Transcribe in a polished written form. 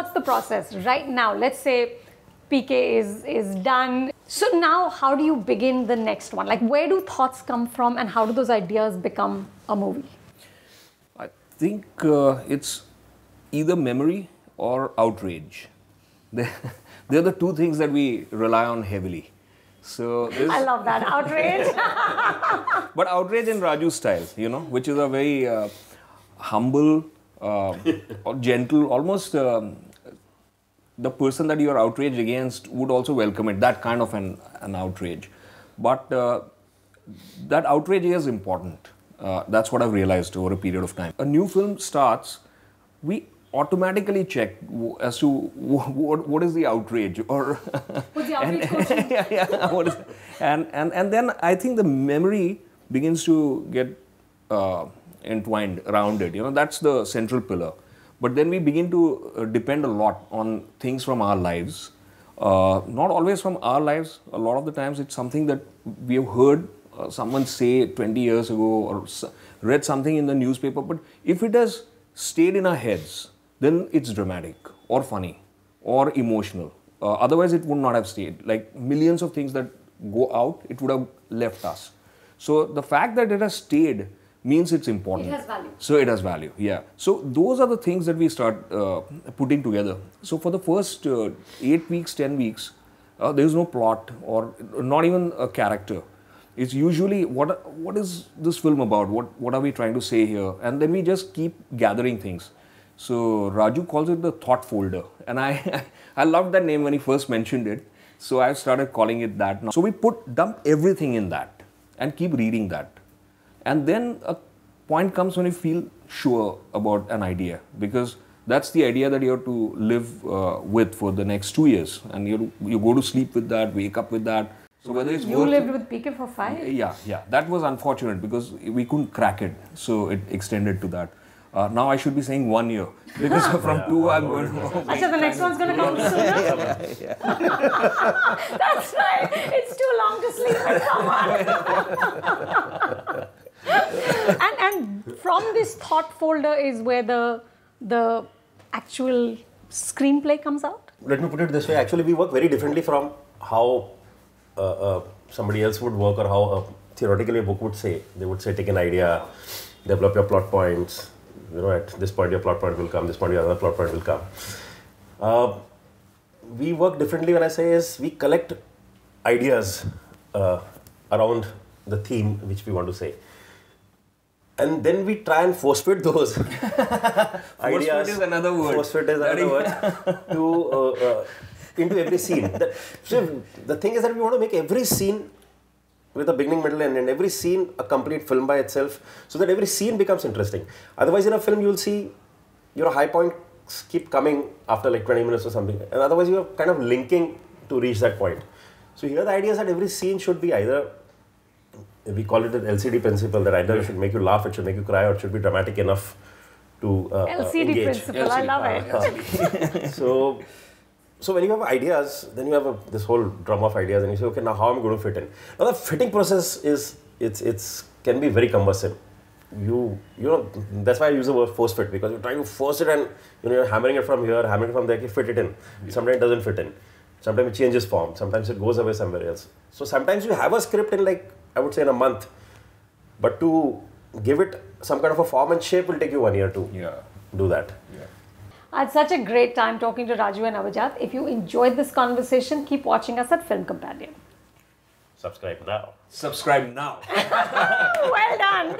what's the process right now? Let's say PK is done. So now how do you begin the next one? Like, where do thoughts come from and how do those ideas become a movie? I think it's either memory or outrage. They're the two things that we rely on heavily. So I love that, outrage. But outrage in Raju style, you know, which is a very humble, or gentle, almost the person that you are outraged against would also welcome it, that kind of an outrage. But that outrage is important. That's what I've realized over a period of time. A new film starts, we automatically check as to what is the outrage, or what's the outrage quotient? what is, and then I think the memory begins to get entwined around it. You know, that's the central pillar. But then we begin to depend a lot on things from our lives. Not always from our lives. A lot of the times it's something that we have heard someone say 20 years ago, or read something in the newspaper. But if it has stayed in our heads, then it's dramatic or funny or emotional. Otherwise it would not have stayed. Like millions of things that go out, it would have left us. So the fact that it has stayed means it's important. It has value. So it has value, yeah. So those are the things that we start putting together. So for the first 8 weeks, 10 weeks, there is no plot or not even a character. It's usually what is this film about? What are we trying to say here? And then we just keep gathering things. So Raju calls it the thought folder, and I loved that name when he first mentioned it. So I started calling it that now. So we dump everything in that and keep reading that. And then a point comes when you feel sure about an idea, because that's the idea that you have to live with for the next 2 years, and you go to sleep with that, wake up with that. So whether it's you lived with PK for 5? Yeah. That was unfortunate because we couldn't crack it, so it extended to that. Now I should be saying 1 year, because from 2 I'm going to... Actually, the next one's going to come sooner? That's right. It's too long to sleep with someone. and from this thought folder is where the actual screenplay comes out? Let me put it this way. Actually, we work very differently from how somebody else would work, or how theoretically a book would say. They would say, take an idea, develop your plot points. You know, at this point your plot point will come, this point your other plot point will come. We work differently. When I say is, we collect ideas around the theme which we want to say. And then we try and force fit those ideas. Force fit is another word. Force fit is another word. Into every scene. So the thing is that we want to make every scene with a beginning, middle and end. Every scene a complete film by itself, so that every scene becomes interesting. Otherwise in a film you will see your high points keep coming after like 20 minutes or something. And otherwise you are kind of linking to reach that point. So here the idea is that every scene should be either, we call it an LCD principle, that either it should make you laugh, it should make you cry, or it should be dramatic enough to LCD engage. principle, LCD. I love it. So when you have ideas, then you have this whole drum of ideas, and you say, okay, now how am I going to fit in? Now the fitting process is, can be very cumbersome. You know, that's why I use the word force fit, because you're trying to force it, and you're hammering it from here, hammering it from there, you fit it in. Sometimes it doesn't fit in. Sometimes it changes form. Sometimes it goes away somewhere else. So sometimes you have a script in, like, I would say in a month, but to give it some kind of a form and shape will take you 1 year to do that. Yeah. I had such a great time talking to Raju and Abhijat. If you enjoyed this conversation, keep watching us at Film Companion. Subscribe now. Subscribe now. Well done.